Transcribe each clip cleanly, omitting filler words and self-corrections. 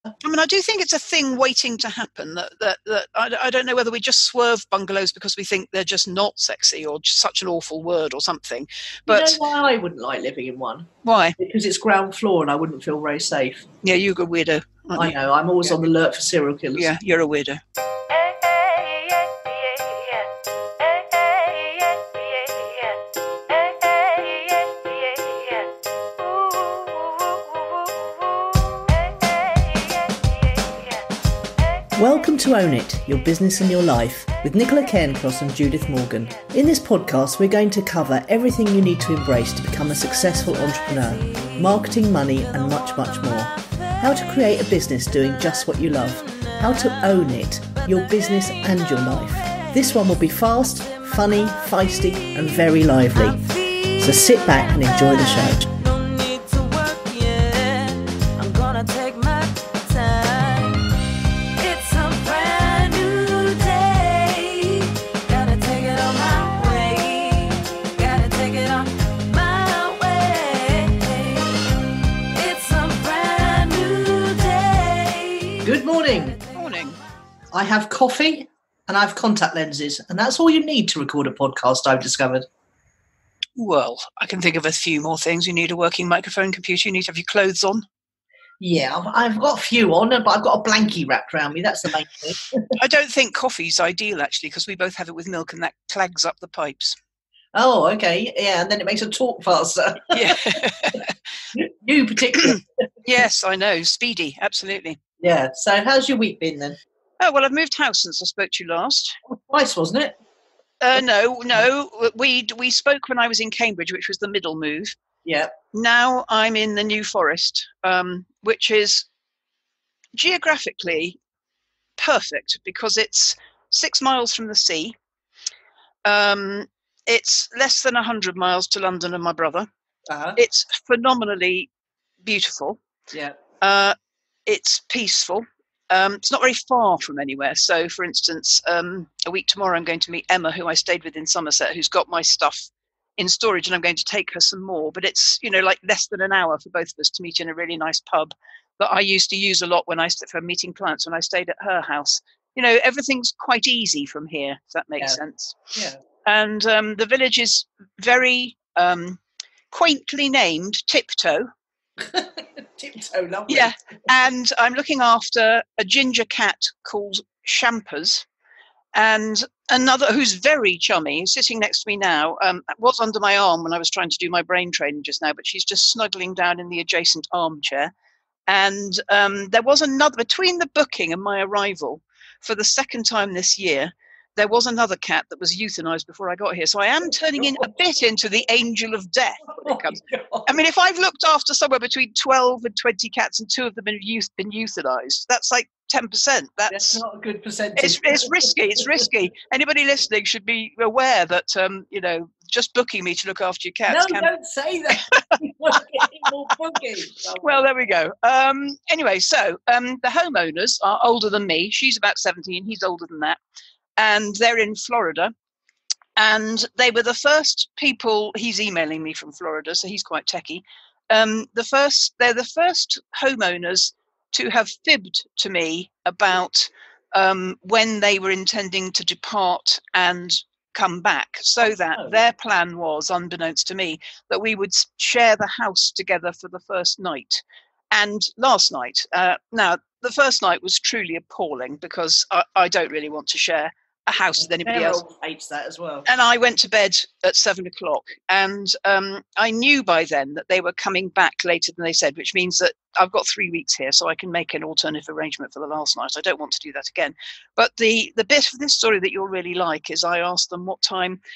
I mean, I do think it's a thing waiting to happen. That I don't know whether we just swerve bungalows because we think they're just not sexy or just such an awful word or something. But you know why I wouldn't like living in one? Why? Because it's ground floor and I wouldn't feel very safe. Yeah, you're a weirdo. I know. I'm always on the alert for serial killers. Yeah, you're a weirdo. Welcome to Own It, Your Business and Your Life, with Nicola Cairncross and Judith Morgan. In this podcast, we're going to cover everything you need to embrace to become a successful entrepreneur, marketing, money, and much, much more. How to create a business doing just what you love. How to own it, your business and your life. This one will be fast, funny, feisty, and very lively. So sit back and enjoy the show. Morning. I have coffee and I have contact lenses, and that's all you need to record a podcast, I've discovered. Well, I can think of a few more things. You need a working microphone, computer, you need to have your clothes on. Yeah, I've got a few on, but I've got a blankie wrapped around me. That's the main thing. I don't think coffee's ideal, actually, because we both have it with milk and that clags up the pipes. Oh, okay. Yeah, and then it makes it talk faster. Yeah. You particularly. Yes, I know. Speedy, absolutely. Yeah. So how's your week been then? Oh, well, I've moved house since I spoke to you last. Twice, wasn't it? No. We spoke when I was in Cambridge, which was the middle move. Yeah. Now I'm in the New Forest, which is geographically perfect because it's 6 miles from the sea. It's less than 100 miles to London and my brother. Uh-huh. It's phenomenally beautiful. Yeah. It's peaceful. It's not very far from anywhere. So, for instance, a week tomorrow, I'm going to meet Emma, who I stayed with in Somerset, who's got my stuff in storage, and I'm going to take her some more. But it's, like less than an hour for both of us to meet in a really nice pub that I used to use a lot for meeting clients when I stayed at her house. Everything's quite easy from here, if that makes sense. Yeah. And the village is very quaintly named Tiptoe. Tiptoe, lovely. Yeah, and I'm looking after a ginger cat called Shampers, and another who's very chummy, sitting next to me now, was under my arm when I was trying to do my brain training just now, but she's just snuggling down in the adjacent armchair. And there was another, between the booking and my arrival, for the second time this year, there was another cat that was euthanized before I got here. So I am turning in a bit into the angel of death when it comes. I mean, if I've looked after somewhere between 12 and 20 cats and 2 of them have been euthanized, that's like 10%. That's not a good percentage. It's risky. It's risky. Anybody listening should be aware that, just booking me to look after your cats. No, don't say that. We're getting more bookings. Well, there we go. Anyway, so the homeowners are older than me. She's about 17. He's older than that. And they're in Florida, and they were the first people. He's emailing me from Florida, so he's quite techie. They're the first homeowners to have fibbed to me about when they were intending to depart and come back, so that their plan was, unbeknownst to me, that we would share the house together for the first night. And last night, now the first night was truly appalling because I don't really want to share a house with anybody else. Hates that as well. And I went to bed at 7 o'clock, and I knew by then that they were coming back later than they said, which means that I've got 3 weeks here, so I can make an alternative arrangement for the last night. I don't want to do that again. But the bit of this story that you'll really like is I asked them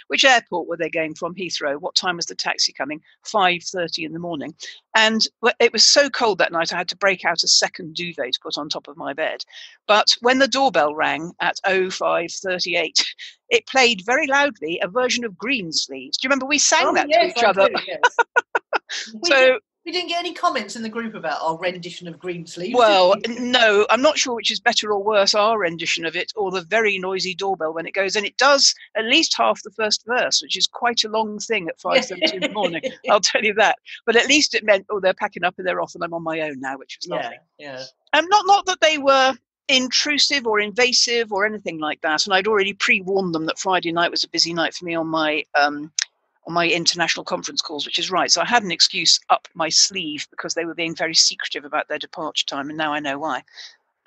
which airport were they going from, Heathrow, what time was the taxi coming? 5:30 in the morning. And it was so cold that night I had to break out a second duvet to put on top of my bed. But when the doorbell rang at 05:38, it played very loudly a version of Greensleeves. Do you remember we sang that to each other? Yes. So We didn't get any comments in the group about our rendition of Green Sleeves. Well, no, I'm not sure which is better or worse, our rendition of it or the very noisy doorbell when it goes. And it does at least half the first verse, which is quite a long thing at 5:30 in the morning. I'll tell you that. But at least it meant, they're packing up and they're off and I'm on my own now, which was lovely. Yeah. Not that they were intrusive or invasive or anything like that. And I'd already pre-warned them that Friday night was a busy night for me on my international conference calls, which is right. So I had an excuse up my sleeve because they were being very secretive about their departure time, and now I know why.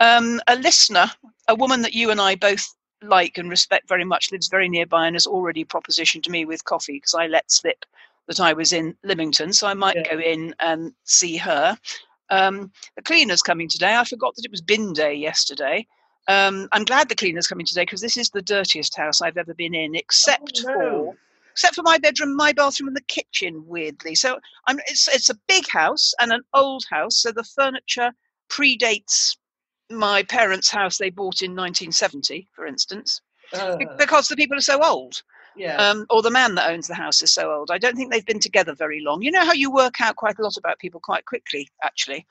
A listener, a woman that you and I both like and respect very much, lives very nearby and has already propositioned to me with coffee because I let slip that I was in Lymington, so I might go in and see her. The cleaner's coming today. I forgot that it was bin day yesterday. I'm glad the cleaner's coming today because this is the dirtiest house I've ever been in, except for my bedroom, my bathroom, and the kitchen, weirdly. So it's a big house and an old house. So the furniture predates my parents' house they bought in 1970, for instance, because the people are so old. Yeah. Or the man that owns the house is so old. I don't think they've been together very long. You know how you work out quite a lot about people quite quickly, actually.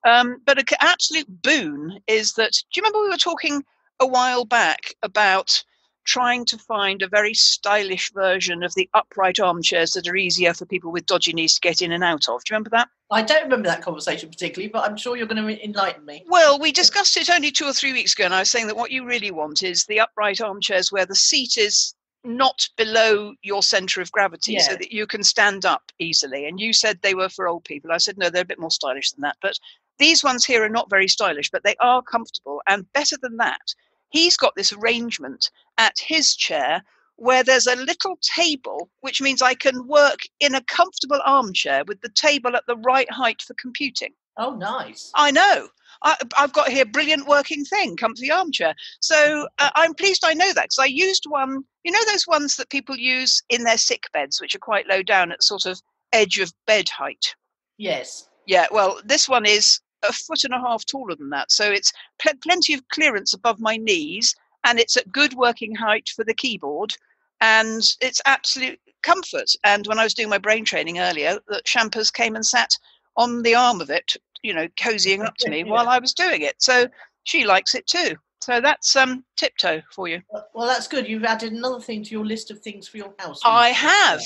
But an absolute boon is that, do you remember we were talking a while back about trying to find a very stylish version of the upright armchairs that are easier for people with dodgy knees to get in and out of? Do you remember that? I don't remember that conversation particularly, but I'm sure you're going to enlighten me. Well, we discussed it only 2 or 3 weeks ago, and I was saying that what you really want is the upright armchairs where the seat is not below your centre of gravity so that you can stand up easily. And you said they were for old people. I said, no, they're a bit more stylish than that. But these ones here are not very stylish, but they are comfortable. And better than that, he's got this arrangement at his chair where there's a little table, which means I can work in a comfortable armchair with the table at the right height for computing. Oh, nice. I know. I've got here a brilliant working thing, comfy armchair. So I'm pleased I know that because I used one, you know, those ones that people use in their sick beds, which are quite low down at sort of edge of bed height. Yes. Yeah, well, this one is 1.5 feet taller than that. So it's plenty of clearance above my knees and it's at good working height for the keyboard and it's absolute comfort. And when I was doing my brain training earlier, the Champers came and sat on the arm of it, you know, cozying up to me while I was doing it. So she likes it too. So that's tiptoe for you. Well, that's good. You've added another thing to your list of things for your house. I have.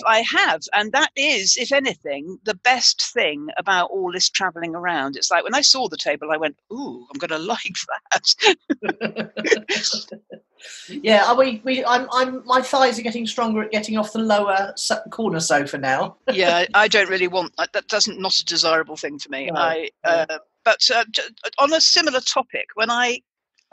And that is, if anything, the best thing about all this travelling around. It's like when I saw the table, I went, ooh, I'm going to like that. Yeah, my thighs are getting stronger at getting off the lower corner sofa now. Yeah, I don't really want that. Not a desirable thing for me. No. But on a similar topic, when I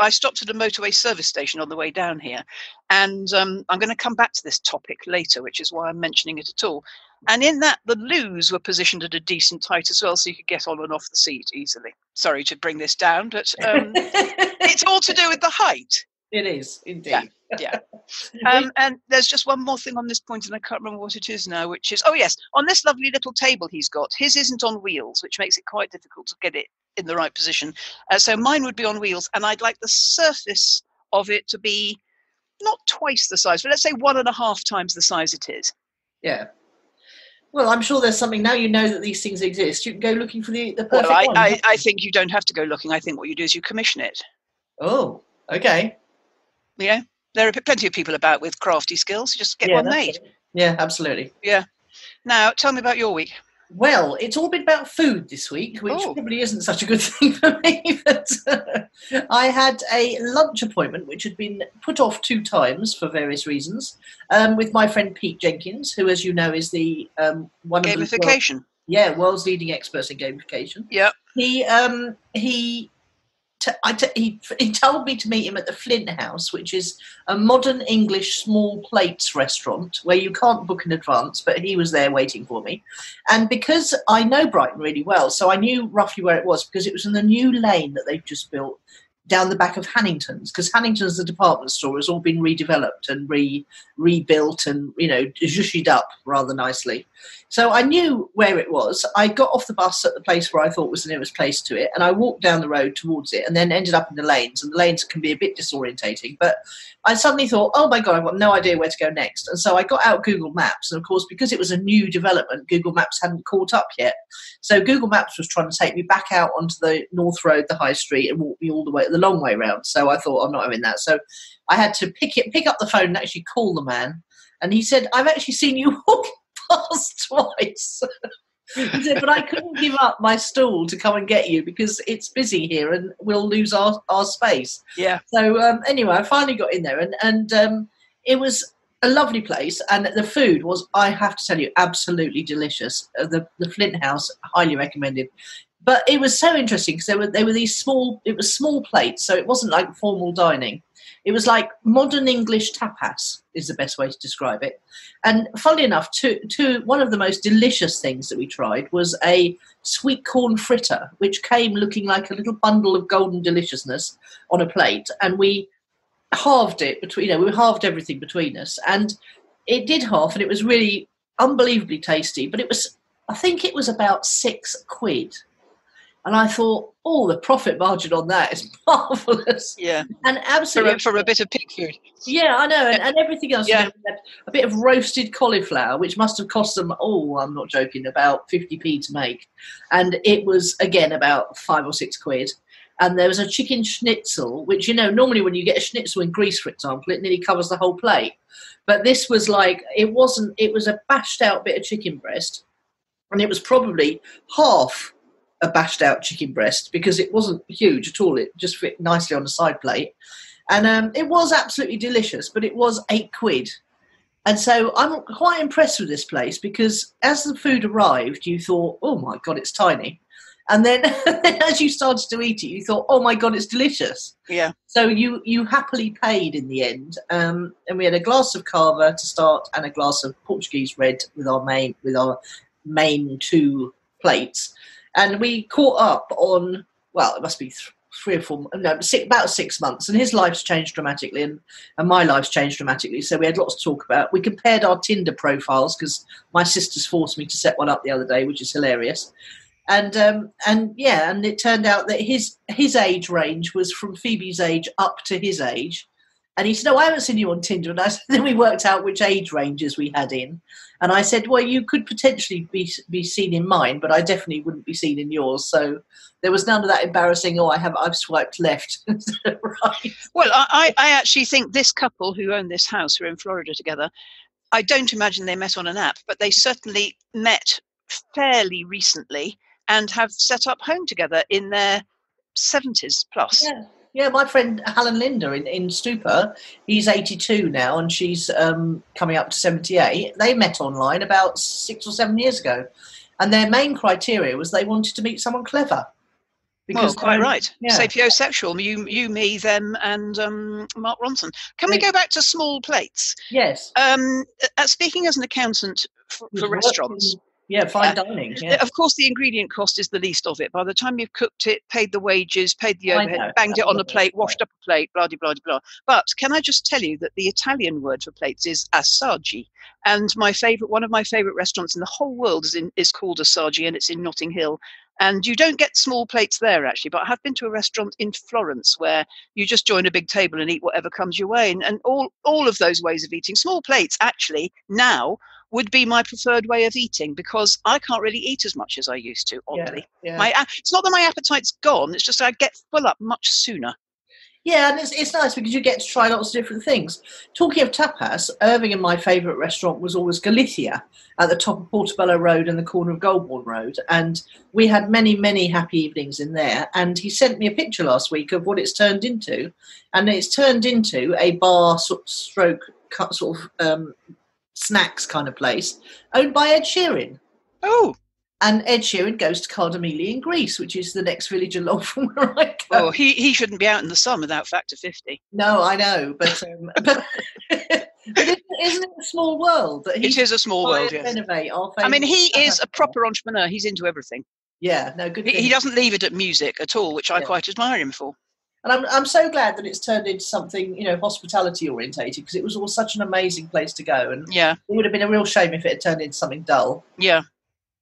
stopped at a motorway service station on the way down here, and I'm going to come back to this topic later, which is why I'm mentioning it at all. And in that, the loos were positioned at a decent height as well, so you could get on and off the seat easily. Sorry to bring this down, but it's all to do with the height. It is, indeed. Yeah. And there's just one more thing on this point, and I can't remember what it is now, which is, on this lovely little table he's got, his isn't on wheels, which makes it quite difficult to get it in the right position. So mine would be on wheels, and I'd like the surface of it to be not twice the size, but let's say 1.5 times the size it is. Yeah. Well, I'm sure there's something, now you know that these things exist, you can go looking for the perfect one. I think you don't have to go looking. I think what you do is you commission it. Oh, okay. Yeah, there are plenty of people about with crafty skills. You just get one made. Yeah, absolutely. Yeah. Now, tell me about your week. Well, it's all been about food this week, which probably isn't such a good thing for me. But I had a lunch appointment, which had been put off 2 times for various reasons, with my friend Pete Jenkins, who, as you know, is the one gamification. Of the world's leading experts in gamification. Yeah. He told me to meet him at the Flint House, which is a modern English small plates restaurant where you can't book in advance, but he was there waiting for me. And because I know Brighton really well, so I knew roughly where it was because it was in the new lane that they've just built down the back of Hannington's, because Hannington's, the department store, has all been redeveloped and rebuilt and, zhushied up rather nicely. So I knew where it was. I got off the bus at the place where I thought was the nearest place to it, and I walked down the road towards it and then ended up in the lanes, and the lanes can be a bit disorientating. But I suddenly thought, oh my God, I've got no idea where to go next. And so I got out Google Maps, and of course, because it was a new development, Google Maps hadn't caught up yet. So Google Maps was trying to take me back out onto the North Road, the High Street, and walk me all the way, the long way round. So I thought, I'm not having that. So I had to pick up the phone and actually call the man. And he said, I've actually seen you walk past twice. He said, but I couldn't give up my stall to come and get you because it's busy here and we'll lose our space. Yeah. So anyway, I finally got in there, and it was a lovely place, and the food was, I have to tell you, absolutely delicious. The Flint House, highly recommended. But it was so interesting because they were these small plates, so it wasn't like formal dining. It was like modern English tapas is the best way to describe it. And funnily enough, one of the most delicious things that we tried was a sweet corn fritter, which came looking like a little bundle of golden deliciousness on a plate. And we halved it we halved everything between us. And it did half, and it was really unbelievably tasty. But I think it was about £6. And I thought, the profit margin on that is marvellous. Yeah. And absolutely. For a bit of pig food. Yeah, I know. And everything else. Yeah. We had a bit of roasted cauliflower, which must have cost them, I'm not joking, about 50p to make. And it was, again, about £5 or £6. And there was a chicken schnitzel, which, normally when you get a schnitzel in Greece, for example, it nearly covers the whole plate. But this was it was a bashed out bit of chicken breast. And it was probably half a bashed out chicken breast because it wasn't huge at all. It just fit nicely on the side plate. And it was absolutely delicious, but it was £8. And so I'm quite impressed with this place because as the food arrived, you thought, oh my God, it's tiny. And then as you started to eat it, you thought, oh my God, it's delicious. Yeah. So you happily paid in the end. And we had a glass of cava to start and a glass of Portuguese red with our main two plates. And we caught up on, it must be 3 or 4, about 6 months. And his life's changed dramatically and my life's changed dramatically. So we had lots to talk about. We compared our Tinder profiles because my sister's forced me to set one up the other day, which is hilarious. And it turned out that his age range was from Phoebe's age up to his age. And he said, I haven't seen you on Tinder. And I said, then we worked out which age ranges we had in. And I said, well, you could potentially be seen in mine, but I definitely wouldn't be seen in yours. So there was none of that embarrassing, I've swiped left. Right. Well, I actually think this couple who own this house, who are in Florida together, I don't imagine they met on an app, but they certainly met fairly recently and have set up home together in their 70s plus. Yeah. Yeah, my friend Helen Linder in Stupa, he's 82 now and she's coming up to 78. They met online about 6 or 7 years ago. And their main criteria was they wanted to meet someone clever. Because quite right. Yeah. Sapiosexual, you, me, them, and Mark Brunson. Can we go back to small plates? Yes. Speaking as an accountant for restaurants. Yeah, fine dining. Yeah. Of course, the ingredient cost is the least of it. By the time you've cooked it, paid the wages, paid the overhead, banged it on a plate, washed up a plate, blah, blah, blah, blah. But can I just tell you that the Italian word for plates is assaggi? And one of my favourite restaurants in the whole world is called Assaggi, and it's in Notting Hill. And you don't get small plates there, actually. But I have been to a restaurant in Florence where you just join a big table and eat whatever comes your way. And all of those ways of eating, small plates, actually, now would be my preferred way of eating because I can't really eat as much as I used to, oddly. Yeah. It's not that my appetite's gone, it's just I get full up much sooner. Yeah, and it's nice because you get to try lots of different things. Talking of tapas, Irving and my favourite restaurant was always Galicia at the top of Portobello Road and the corner of Goldbourne Road. And we had many, many happy evenings in there. And he sent me a picture last week of what it's turned into. And it's turned into a bar stroke snacks kind of place owned by Ed Sheeran. Oh. And Ed Sheeran goes to Cardamili in Greece, which is the next village along from where I go. Oh, he shouldn't be out in the sun without Factor 50. No, I know, but isn't it a small world? That it is a small world, yes. I mean, he is a proper entrepreneur. He's into everything. Yeah, no, good. He doesn't leave it at music at all, which I quite admire him for. And I'm so glad that it's turned into something, hospitality orientated, because it was all such an amazing place to go. And it would have been a real shame if it had turned into something dull. Yeah.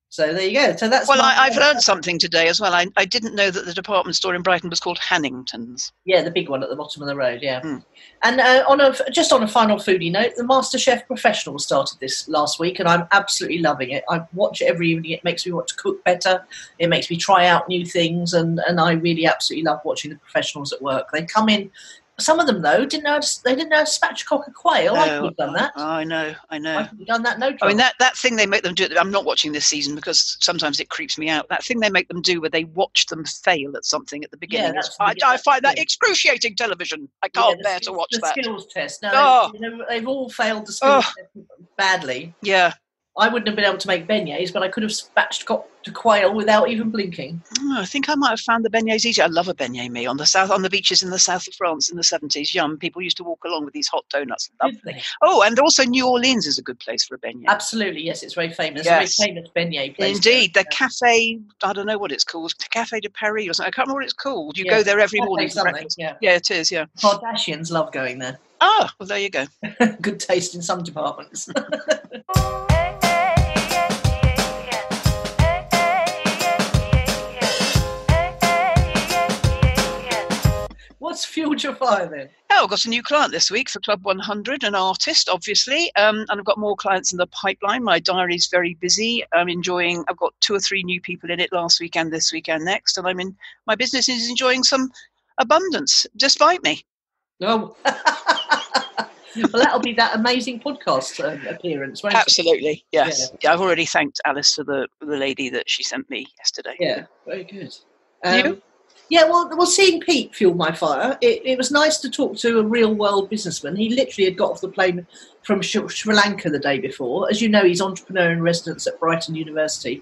So there you go. So that's I've learned something today as well. I didn't know that the department store in Brighton was called Hannington's. Yeah, the big one at the bottom of the road. Yeah. And on a final foodie note, the MasterChef Professional started this last week, and I'm absolutely loving it. I watch it every evening. It makes me want to cook better. It makes me try out new things, and I really absolutely love watching the professionals at work. They come in. Some of them, though, didn't know how to spatchcock a quail. I could have done that. I know. I could have done that, no trouble. I mean, that thing they make them do, I'm not watching this season because sometimes it creeps me out. That thing they make them do where they watch them fail at something at the beginning. I find that excruciating television. I can't bear to watch that. The skills test. No, they've all failed the skills test badly. Yeah. I wouldn't have been able to make beignets, but I could have spatchcocked a quail without even blinking. I think I might have found the beignets easier. I love a beignet, me, on the beaches in the south of France in the 70s. Young people used to walk along with these hot donuts. Lovely. Oh, and also New Orleans is a good place for a beignet. Absolutely, yes, it's very famous. Yes. It's a very famous beignet place. Indeed, the Café, I don't know what it's called, Café de Paris or something. I can't remember what it's called. You go there every morning for breakfast. Yeah, it is, yeah. Kardashians love going there. Ah, well, there you go. Good taste in some departments. What's fueled your fire then? Oh, I've got a new client this week for Club 100, an artist, obviously, and I've got more clients in the pipeline. My diary's very busy. I've got 2 or 3 new people in it last weekend, this weekend, next, and my business is enjoying some abundance. Just invite me. Oh. Well, that'll be that amazing podcast appearance, won't it? Absolutely, yes. Yeah, I've already thanked Alice for the lady that she sent me yesterday. Yeah, very good. You? Yeah, well, seeing Pete fueled my fire. It was nice to talk to a real-world businessman. He literally had got off the plane from Sri Lanka the day before. As you know, he's entrepreneur in residence at Brighton University,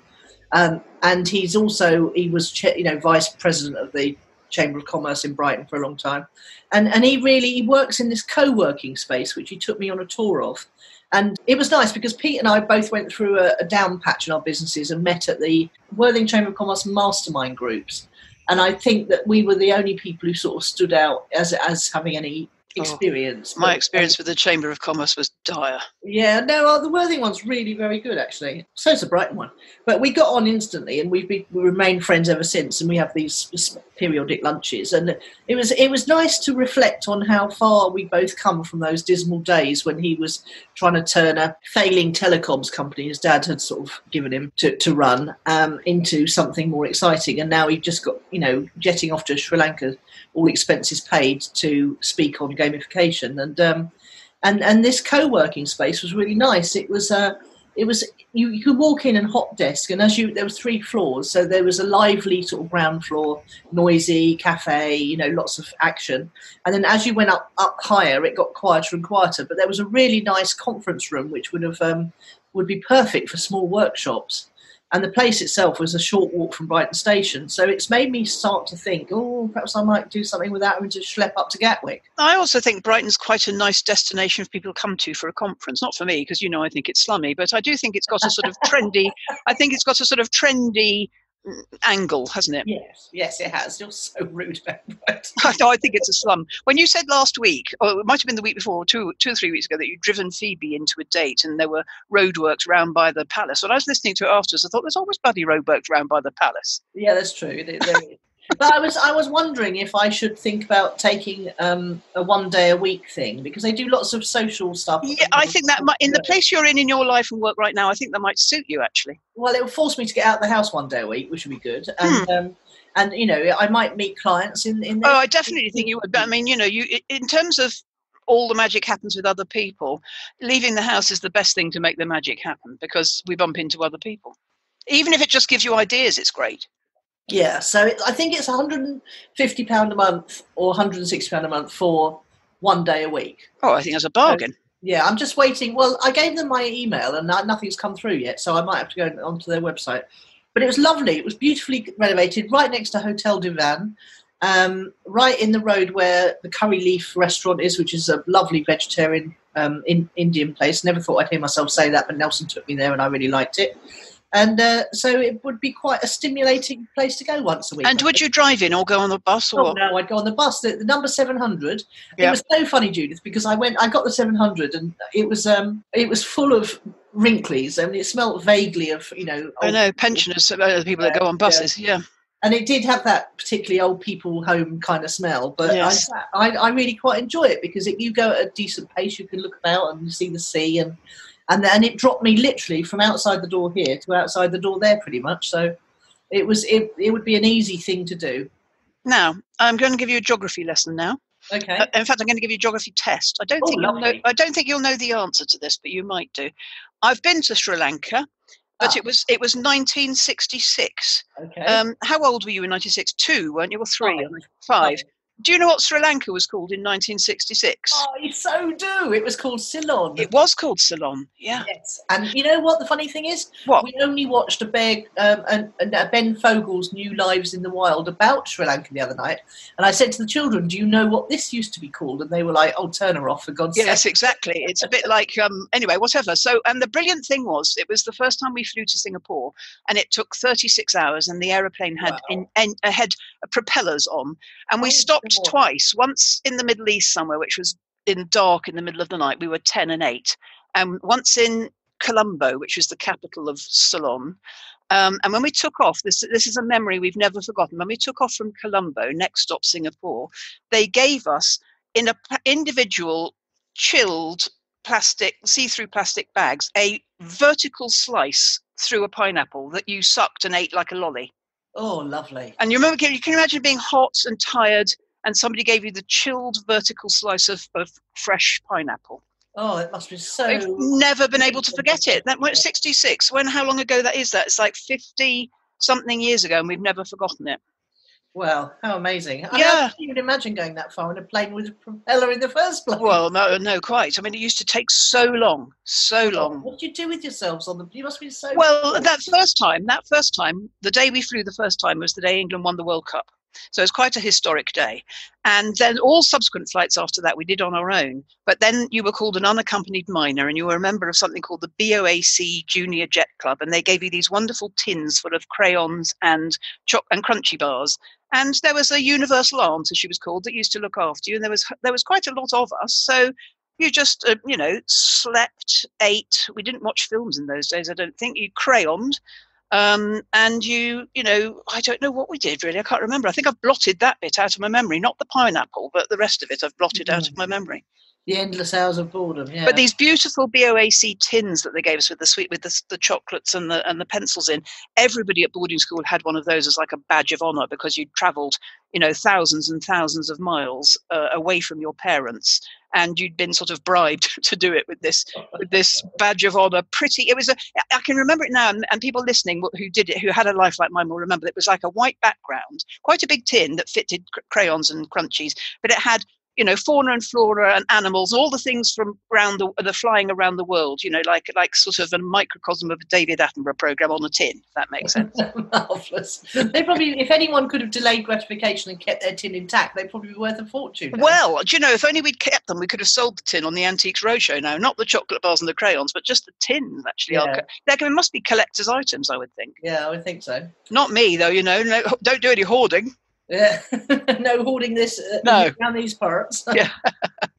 and he was vice president of the Chamber of Commerce in Brighton for a long time, and he works in this co-working space, which he took me on a tour of. And it was nice because Pete and I both went through a down patch in our businesses and met at the Worthing Chamber of Commerce mastermind groups. And I think that we were the only people who sort of stood out as having any experience. My experience with the Chamber of Commerce was dire. Yeah, no, the Worthing one's really very good, actually. So's the Brighton one. But we got on instantly, and we remained friends ever since, and we have these periodic lunches. And it was nice to reflect on how far we both come from those dismal days when he was trying to turn a failing telecoms company his dad had sort of given him to run into something more exciting. And now he's just got, jetting off to Sri Lanka, all expenses paid, to speak on gamification. And this co-working space was really nice. It was you could walk in and hot desk, and there was 3 floors, so there was a lively sort of ground floor, noisy cafe, lots of action, and then as you went up higher, it got quieter and quieter. But there was a really nice conference room which would be perfect for small workshops. And the place itself was a short walk from Brighton Station. So it's made me start to think, perhaps I might do something without having to schlep up to Gatwick. I also think Brighton's quite a nice destination for people to come to for a conference. Not for me, because, I think it's slummy. But I do think it's got a sort of trendy, angle, hasn't it? Yes, it has. You're so rude about it. I think it's a slum. When you said last week, or it might have been the week before, or 2 or 3 weeks ago, that you'd driven Phoebe into a date and there were roadworks round by the palace. When I was listening to it afterwards, I thought there's always bloody roadworks round by the palace. Yeah, that's true. There is. But I was wondering if I should think about taking a 1 day a week thing, because they do lots of social stuff. Yeah, I think that might, in the place you're in your life and work right now, I think that might suit you, actually. Well, it will force me to get out of the house 1 day a week, which would be good. And I might meet clients in there. Oh, I definitely think you would. But I mean, you in terms of all the magic happens with other people, leaving the house is the best thing to make the magic happen, because we bump into other people. Even if it just gives you ideas, it's great. Yeah, so I think it's £150 a month or £160 a month for 1 day a week. Oh, I think that's a bargain. So, yeah, I'm just waiting. Well, I gave them my email and nothing's come through yet, so I might have to go onto their website. But it was lovely. It was beautifully renovated, right next to Hotel Divan, right in the road where the Curry Leaf restaurant is, which is a lovely vegetarian Indian place. Never thought I'd hear myself say that, but Nelson took me there and I really liked it. And so it would be quite a stimulating place to go once a week. And would you drive in or go on the bus? Or what? No, I'd go on the bus. The number 700. Yeah. It was so funny, Judith, because I got the 700 and it was full of wrinklies. I mean, it smelled vaguely of, I know, pensioners, people that go on buses, yeah. And it did have that particularly old people home kind of smell, but yes. I really quite enjoy it because you go at a decent pace, you can look about and you see the sea, and it dropped me literally from outside the door here to outside the door there pretty much. So it would be an easy thing to do. Now, I'm going to give you a geography lesson now. Okay. In fact, I'm going to give you a geography test. I don't think you'll know the answer to this, but you might do. I've been to Sri Lanka. But it was 1966. Okay. How old were you in 1966? 2, weren't you? Or 3? 5. Do you know what Sri Lanka was called in 1966? Oh, you so do. It was called Ceylon. It was called Ceylon, yeah. Yes. And you know what the funny thing is? What? We only watched Ben Fogle's New Lives in the Wild about Sri Lanka the other night. And I said to the children, do you know what this used to be called? And they were like, oh, turn her off, for God's sake. Yes, exactly. It's a bit like, anyway, whatever. So, and the brilliant thing was, it was the first time we flew to Singapore, and it took 36 hours, and the aeroplane had had propellers on. And we stopped twice, once in the Middle East somewhere, which was dark in the middle of the night. We were 10 and 8. And once in Colombo, which was the capital of Ceylon. And when we took off, this is a memory we've never forgotten. When we took off from Colombo, next stop Singapore, they gave us in individual chilled see-through plastic bags, a vertical slice through a pineapple that you sucked and ate like a lolly. Oh, lovely. And you can imagine being hot and tired, and somebody gave you the chilled vertical slice of fresh pineapple. Oh, it must be so... We've never been able to forget it. That was 66. How long ago that is that? It's like 50-something years ago, and we've never forgotten it. Well, how amazing. Yeah. I can't even imagine going that far in a plane with a propeller in the first place. Well, no, quite. I mean, it used to take so long. What did you do with yourselves on you must be so... Well, that first time, the day we flew the first time was the day England won the World Cup. So it was quite a historic day. And then all subsequent flights after that we did on our own. But then you were called an unaccompanied minor, and you were a member of something called the PWYW Junior Jet Club. And they gave you these wonderful tins full of crayons and crunchy bars. And there was a universal aunt, as she was called, that used to look after you. And there was quite a lot of us. So you just, slept, ate. We didn't watch films in those days, I don't think. You crayoned. And I don't know what we did, really. I can't remember. I think I've blotted that bit out of my memory. Not the pineapple, but the rest of it I've blotted out of my memory. The endless hours of boredom, yeah. But these beautiful PWYW tins that they gave us with the chocolates and the pencils in, everybody at boarding school had one of those as like a badge of honour, because you'd travelled, thousands and thousands of miles away from your parents, and you'd been sort of bribed to do it with this badge of honour. I can remember it now, and people listening who did it, who had a life like mine, will remember it was like a white background, quite a big tin that fitted crayons and crunchies, but it had fauna and flora and animals, all the things from the flying around the world, like sort of a microcosm of a David Attenborough program on a tin, if that makes sense. Marvellous. They probably, if anyone could have delayed gratification and kept their tin intact, they'd probably be worth a fortune. Well, if only we'd kept them, we could have sold the tin on the Antiques Roadshow now, not the chocolate bars and the crayons, but just the tins, actually. Yeah. They must be collector's items, I would think. Yeah, I would think so. Not me, though, no, don't do any hoarding. Yeah, no hoarding this around these parts. Yeah.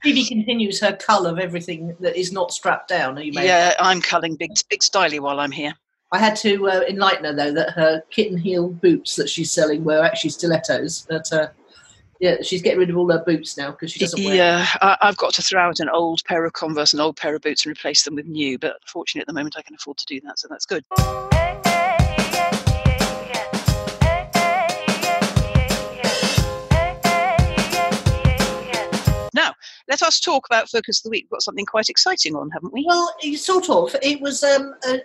Phoebe continues her cull of everything that is not strapped down. I'm culling big styly while I'm here. I had to enlighten her, though, that her kitten heel boots that she's selling were actually stilettos. But she's getting rid of all her boots now because she doesn't wear them. Yeah, I've got to throw out an old pair of Converse, an old pair of boots, and replace them with new. But fortunately, at the moment, I can afford to do that, so that's good. Now, let us talk about Focus of the Week. We've got something quite exciting on, haven't we? Well, sort of. It was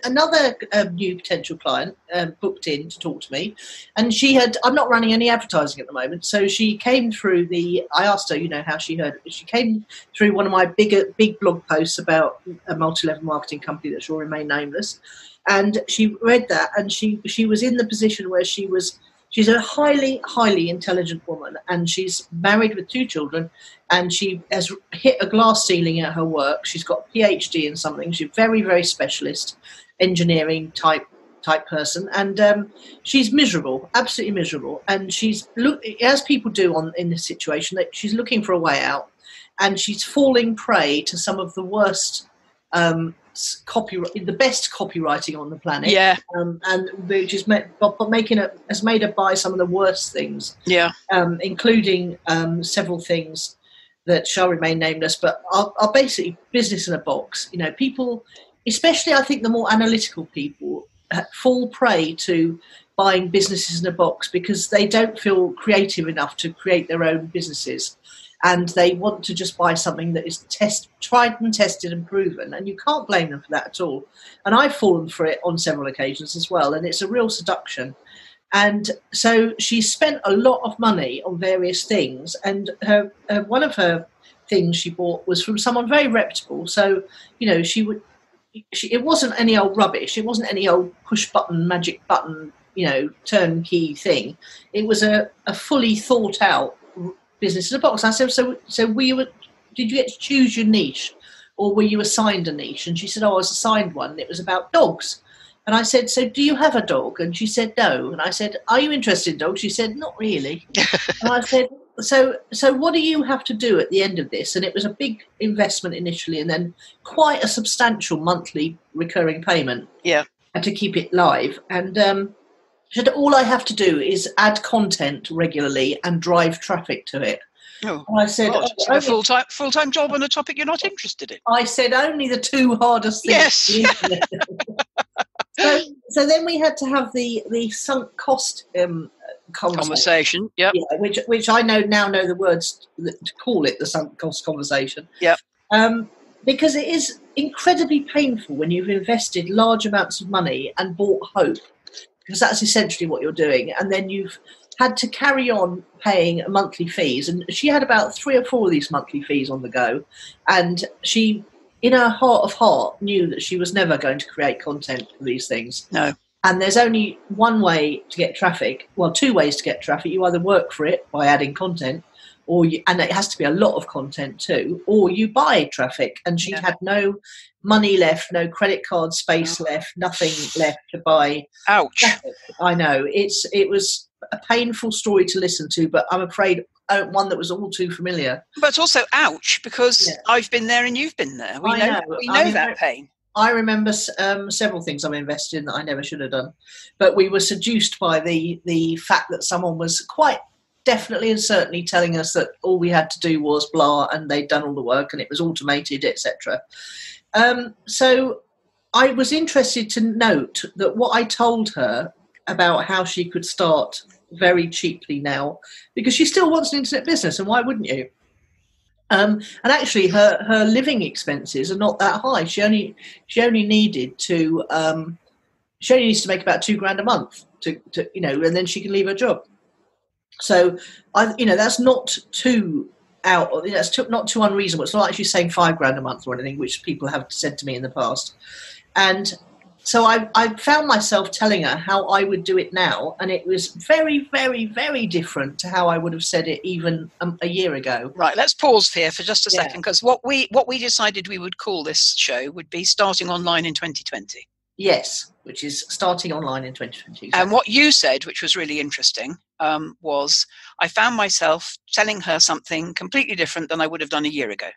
another new potential client booked in to talk to me. And I'm not running any advertising at the moment. So she came through I asked her, how she heard it. She came through one of my big blog posts about a multi-level marketing company that shall remain nameless. And she read that, and she was in the position where she's a highly, highly intelligent woman, and she's married with 2 children, and she has hit a glass ceiling at her work. She's got a PhD in something. She's very, very specialist engineering type type person, and she's miserable, absolutely miserable. And as people do in this situation, that she's looking for a way out, and she's falling prey to some of the worst the best copywriting on the planet. Yeah. And which is has made her buy some of the worst things. Yeah. Including several things that shall remain nameless, but are basically business in a box. People, especially I think the more analytical people, fall prey to buying businesses in a box because they don't feel creative enough to create their own businesses. And they want to just buy something that is tried and tested and proven. And you can't blame them for that at all. And I've fallen for it on several occasions as well. And it's a real seduction. And so she spent a lot of money on various things. And one of her things she bought was from someone very reputable. So, it wasn't any old rubbish. It wasn't any old push button, magic button, turnkey thing. It was a fully thought out business in a box. I said, so did you get to choose your niche, or were you assigned a niche? And she said, I was assigned one. And it was about dogs. And I said, so do you have a dog? And she said, no. And I said, are you interested in dogs? She said, not really. And I said, so what do you have to do at the end of this? And it was a big investment initially, and then quite a substantial monthly recurring payment. Yeah. And to keep it live. And she said, all I have to do is add content regularly and drive traffic to it. Oh, and I said, a full-time job on a topic you're not interested in. I said, only the two hardest things. Yes. So then we had to have the sunk cost conversation. Yep. Yeah, which I now know the words to call it, the sunk cost conversation. Yeah. Because it is incredibly painful when you've invested large amounts of money and bought hope, because that's essentially what you're doing. And then you've had to carry on paying monthly fees. And she had about 3 or 4 of these monthly fees on the go. And she, in her heart of heart, knew that she was never going to create content for these things. No. And there's only one way to get traffic. Well, 2 ways to get traffic. You either work for it by adding content, and it has to be a lot of content too, or you buy traffic. And she had no money left, no credit card space left, nothing left to buy. Ouch. Traffic. I know. It was a painful story to listen to, but I'm afraid one that was all too familiar. But also ouch, because I've been there and you've been there. We know that pain. I remember several things I've invested in that I never should have done, but we were seduced by the fact that someone was quite definitely and certainly telling us that all we had to do was blah, and they'd done all the work and it was automated, etc. So I was interested to note that what I told her about how she could start very cheaply now, because she still wants an internet business, and why wouldn't you? And actually, her living expenses are not that high. She only needed to she only needs to make about $2,000 a month to and then she can leave her job. So that's not too out. That's not too unreasonable. It's not like she's saying $5,000 a month or anything, which people have said to me in the past. And so I found myself telling her how I would do it now, and it was very, very, very different to how I would have said it even a year ago. Right, let's pause here for just a second, because what we decided we would call this show would be Starting Online in 2020. Yes, which is starting online in 2020. Exactly. And what you said, which was really interesting, was I found myself telling her something completely different than I would have done a year ago.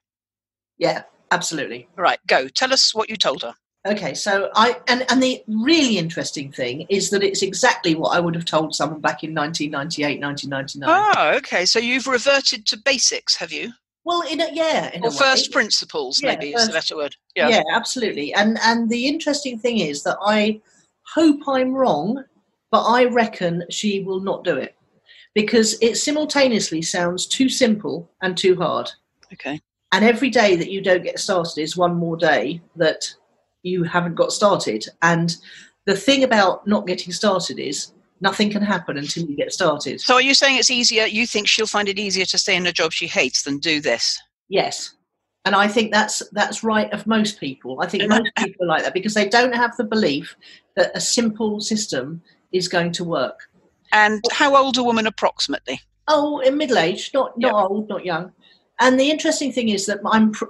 Yeah, absolutely. Right, go. Tell us what you told her. Okay, so and the really interesting thing is that it's exactly what I would have told someone back in 1998, 1999. Oh, okay. So you've reverted to basics, have you? Well, in a first principles, maybe is a better word. Yeah, absolutely. And the interesting thing is that I hope I'm wrong, but I reckon she will not do it, because it simultaneously sounds too simple and too hard. Okay. And every day that you don't get started is one more day that you haven't got started. And the thing about not getting started is nothing can happen until you get started. So are you saying it's easier, you think she'll find it easier to stay in a job she hates than do this? Yes. And I think that's right of most people. I think most people are like that, because they don't have the belief that a simple system is going to work. And how old a woman approximately? Oh, in middle-aged, not old, not young. And the interesting thing is that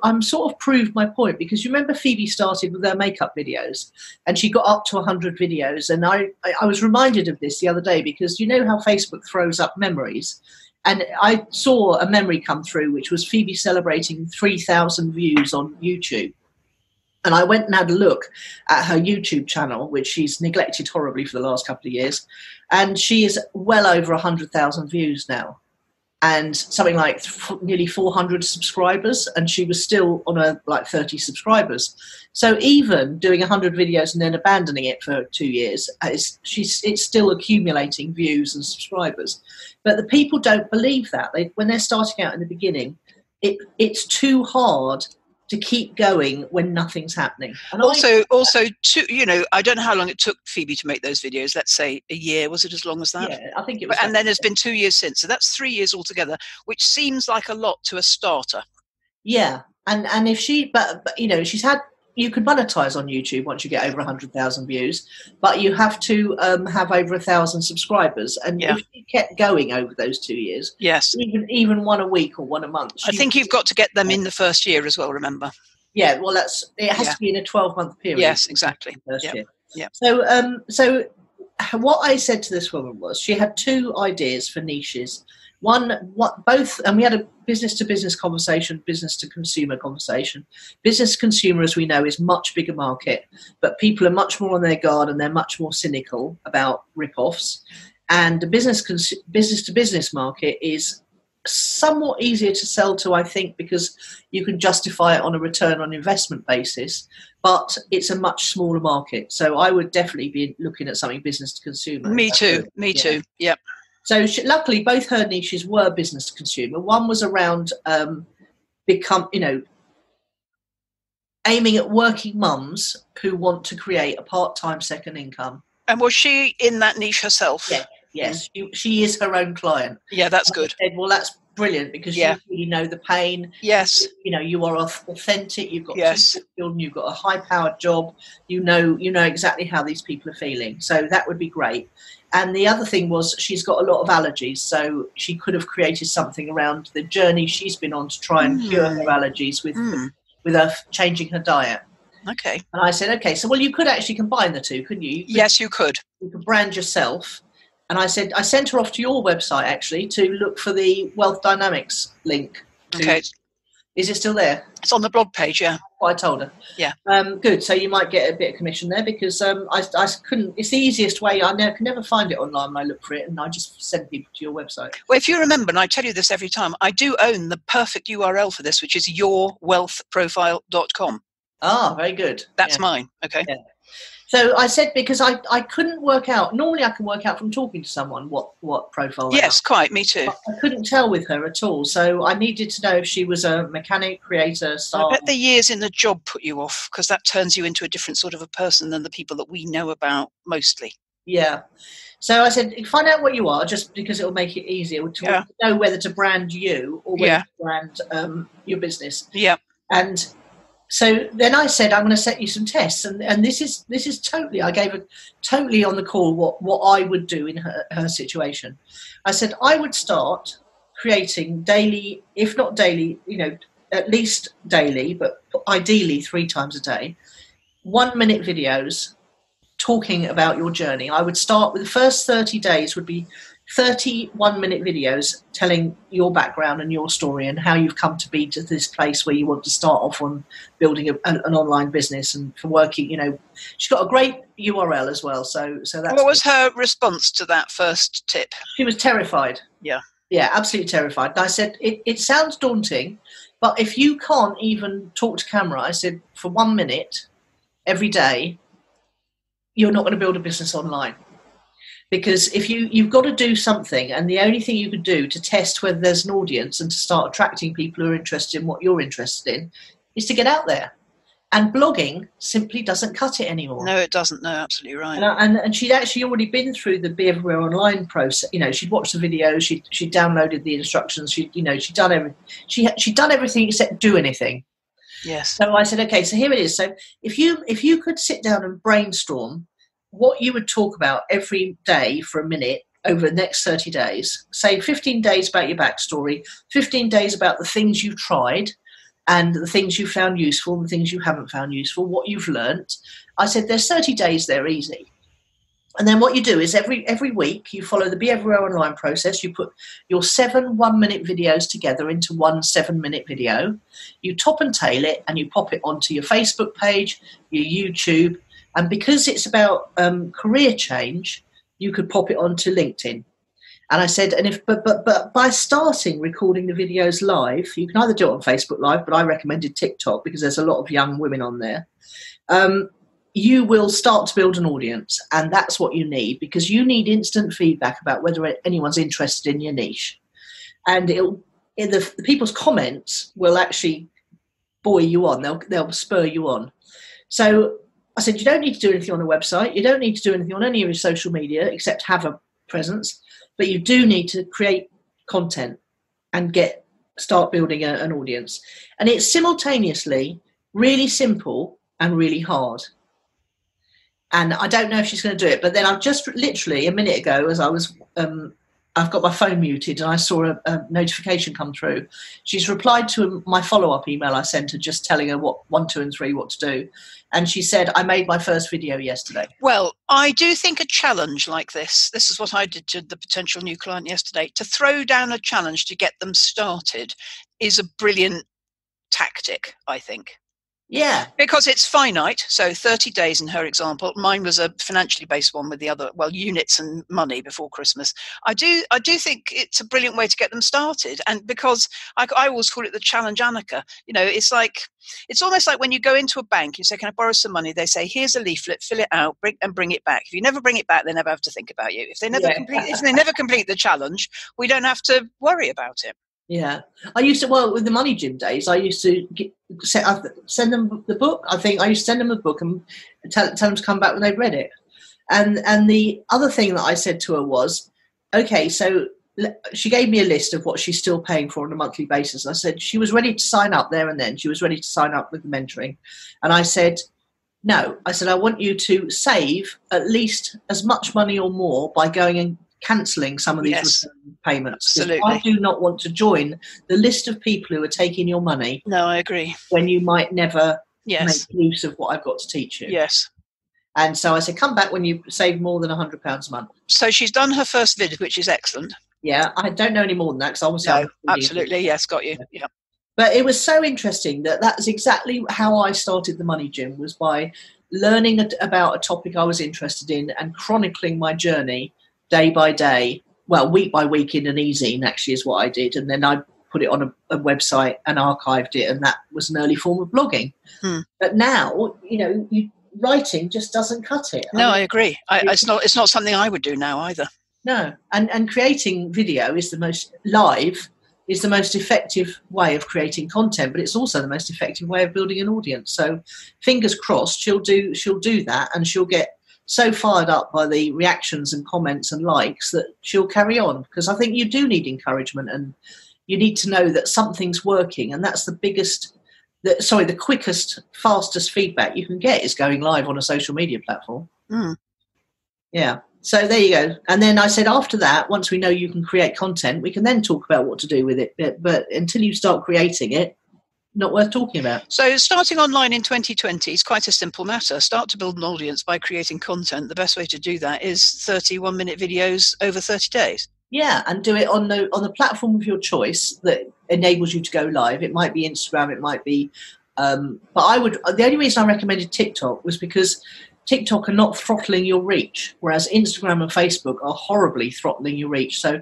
I'm sort of proved my point, because you remember Phoebe started with her makeup videos and she got up to 100 videos. And I was reminded of this the other day, because you know how Facebook throws up memories. And I saw a memory come through, which was Phoebe celebrating 3,000 views on YouTube. And I went and had a look at her YouTube channel, which she's neglected horribly for the last couple of years. And she is well over 100,000 views now, and something like nearly 400 subscribers. And she was still on like 30 subscribers. So even doing 100 videos and then abandoning it for 2 years, it's still accumulating views and subscribers. But the people don't believe that. When they're starting out in the beginning, it's too hard to keep going when nothing's happening. And also, I don't know how long it took Phoebe to make those videos. Let's say a year. Was it as long as that? Yeah, I think it was. And then there's been 2 years since. So that's 3 years altogether, which seems like a lot to a starter. Yeah. And if but she's had, you can monetize on YouTube once you get over 100,000 views, but you have to have over 1,000 subscribers. And if she kept going over those 2 years, yes, even one a week or one a month. I think you've got to get them in the first year as well, remember? Yeah, well, it has to be in a 12-month period. Yes, exactly. First year. Yeah. So what I said to this woman was, she had two ideas for niches. Both, and we had a business-to-business conversation, business-to-consumer conversation. Business-consumer, as we know, is much bigger market, but people are much more on their guard and they're much more cynical about rip-offs. And the business-to-business market is somewhat easier to sell to, I think, because you can justify it on a return on investment basis, but it's a much smaller market. So I would definitely be looking at something business-to-consumer. Me too. Yep. So luckily, both her niches were business to consumer. One was around aiming at working mums who want to create a part-time second income. And was she in that niche herself? Yeah, yes. She is her own client. Yeah, that's good. I said, well, that's brilliant, because you really know the pain. Yes. You are authentic. You've got children. You've got a high-powered job. You know exactly how these people are feeling. So that would be great. And the other thing was, she's got a lot of allergies, so she could have created something around the journey she's been on to try and cure her allergies with her changing her diet. Okay. And I said, okay, so you could actually combine the two, couldn't you? Yes, you could. You could brand yourself. And I said, I sent her off to your website, actually, to look for the Wealth Dynamics link. Okay. Is it still there? It's on the blog page, yeah. What I told her. Yeah. Good. So you might get a bit of commission there, because I couldn't. It's the easiest way. I can never find it online when I look for it, and I just send people to your website. Well, if you remember, and I tell you this every time, I do own the perfect URL for this, which is yourwealthprofile.com. Ah, very good. That's mine. Okay. Yeah. So I said, because I couldn't work out. Normally I can work out from talking to someone what profile they Yes, are. quite. Me too. I couldn't tell with her at all. So I needed to know if she was a mechanic, creator, star. I bet the years in the job put you off, because that turns you into a different sort of a person than the people that we know about mostly. Yeah. So I said, find out what you are, just because it will make it easier to know whether to brand you or whether to brand your business. Yeah. And so then I said, I'm going to set you some tests, and this is totally. I gave her totally on the call what I would do in her situation. I said I would start creating daily, if not daily, at least daily, but ideally 3 times a day, 1-minute videos talking about your journey. I would start with the first 30 days would be 30 1-minute videos telling your background and your story and how you've come to be to this place where you want to start off on building an online business and for working. She's got a great URL as well. So that's what was her response to that first tip? She was terrified. Yeah, absolutely terrified. And I said, it sounds daunting, but if you can't even talk to camera, I said, for 1 minute every day, you're not going to build a business online. Because if you've got to do something, and the only thing you can do to test whether there's an audience and to start attracting people who are interested in what you're interested in is to get out there. And blogging simply doesn't cut it anymore. No, it doesn't. No, absolutely right. And she'd actually already been through the Be Everywhere Online process. She'd watched the videos, she downloaded the instructions, she'd done everything. She'd done everything except do anything. Yes. So I said, okay, so here it is. So if you could sit down and brainstorm what you would talk about every day for a minute over the next 30 days. Say 15 days about your backstory, 15 days about the things you've tried and the things you found useful and the things you haven't found useful, what you've learnt. I said there's 30 days there, easy. And then what you do is every week you follow the Be Everywhere Online process. You put your 7 1-minute videos together into one 7-minute video. You top and tail it and you pop it onto your Facebook page, your YouTube. And because it's about career change, you could pop it onto LinkedIn. And I said, but by starting recording the videos live, you can either do it on Facebook Live, but I recommended TikTok because there's a lot of young women on there. You will start to build an audience, and that's what you need, because you need instant feedback about whether anyone's interested in your niche. And the people's comments will actually buoy you on. They'll spur you on. So I said, you don't need to do anything on a website. You don't need to do anything on any of your social media except have a presence. But you do need to create content and start building an audience. And it's simultaneously really simple and really hard. And I don't know if she's going to do it. But then I've just literally a minute ago, as I was, I've got my phone muted and I saw a notification come through. She's replied to my follow-up email I sent her, just telling her what 1, 2 and 3 what to do. And she said, I made my first video yesterday. Well, I do think a challenge like this is what I did to the potential new client yesterday. To throw down a challenge to get them started is a brilliant tactic, I think. Yeah. Because it's finite. So 30 days in her example. Mine was a financially based one with the other, units and money before Christmas. I do think it's a brilliant way to get them started. And because I always call it the challenge Annika. It's almost like when you go into a bank, you say, can I borrow some money? They say, here's a leaflet, fill it out, bring it back. If you never bring it back, they never have to think about you. If they never complete the challenge, we don't have to worry about it. Yeah. I used to, with the Money Gym days, I used to send them the book. I think I used to send them a book and tell them to come back when they'd read it. And the other thing that I said to her was, okay, so she gave me a list of what she's still paying for on a monthly basis. I said she was ready to sign up there and then. She was ready to sign up with the mentoring. And I said, no. I said, I want you to save at least as much money or more by going and cancelling some of these payments. Absolutely. I do not want to join the list of people who are taking your money. No, I agree. When you might never make use of what I've got to teach you. Yes. And so I said, come back when you save more than £100 a month. So she's done her first vid, which is excellent. Yeah, I don't know any more than that because obviously. No, absolutely, yes, got you. Yeah. But it was so interesting that's exactly how I started the Money Gym, was by learning about a topic I was interested in and chronicling my journey day by day, week by week in an e-zine actually is what I did. And then I put it on a website and archived it, and that was an early form of blogging. But now, writing just doesn't cut it. No, I agree. It's not something I would do now either. No, and creating video is the most effective way of creating content, but it's also the most effective way of building an audience. So fingers crossed she'll do that, and she'll get so fired up by the reactions and comments and likes that she'll carry on, because I think you do need encouragement, and you need to know that something's working, and that's the quickest, fastest feedback you can get is going live on a social media platform. Yeah. So there you go. And then I said, after that, once we know you can create content, we can then talk about what to do with it. But until you start creating it, not worth talking about. So starting online in 2020 is quite a simple matter. Start to build an audience by creating content. The best way to do that is 31-minute videos over 30 days. Yeah, and do it on the platform of your choice that enables you to go live. It might be Instagram, it might be... but the only reason I recommended TikTok was because TikTok are not throttling your reach, whereas Instagram and Facebook are horribly throttling your reach. So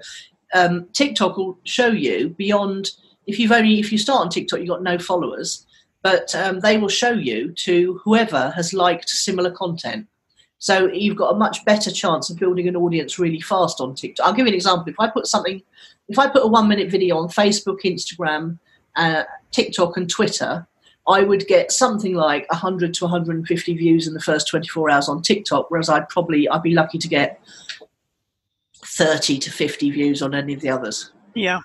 TikTok will show you beyond... If you start on TikTok, you've got no followers, but they will show you to whoever has liked similar content. So you've got a much better chance of building an audience really fast on TikTok. I'll give you an example. If I put a 1-minute video on Facebook, Instagram, TikTok and Twitter, I would get something like 100 to 150 views in the first 24 hours on TikTok, whereas I'd be lucky to get 30 to 50 views on any of the others. Yeah.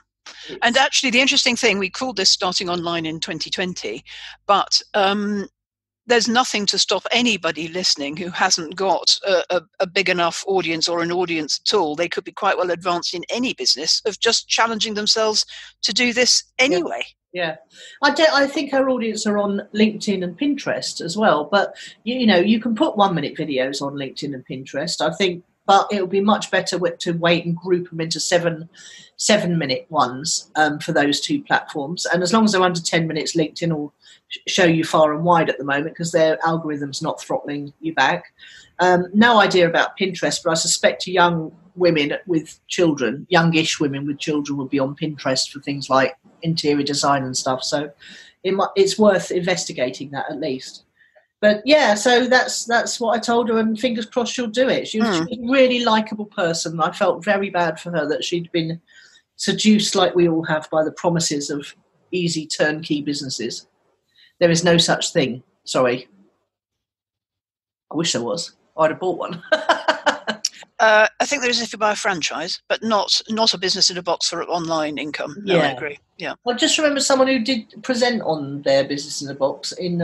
And actually, the interesting thing, we called this starting online in 2020, but there's nothing to stop anybody listening who hasn't got a big enough audience or an audience at all. They could be quite well advanced in any business of just challenging themselves to do this anyway. Yeah. I think our audience are on LinkedIn and Pinterest as well. But, you can put 1-minute videos on LinkedIn and Pinterest, I think, but it would be much better to wait and group them into 7-minute ones for those two platforms. And as long as they're under 10 minutes, LinkedIn will show you far and wide at the moment because their algorithm's not throttling you back. No idea about Pinterest, but I suspect young women with children, youngish women with children, will be on Pinterest for things like interior design and stuff. So it's worth investigating that at least. But yeah, so that's what I told her, and fingers crossed she'll do it. She was a really likeable person. I felt very bad for her that she'd been seduced, like we all have, by the promises of easy turnkey businesses. There is no such thing. Sorry. I wish there was. I'd have bought one. I think there is if you buy a franchise, but not a business in a box for online income. No, I agree. Yeah. I just remember someone who did present on their business in a box in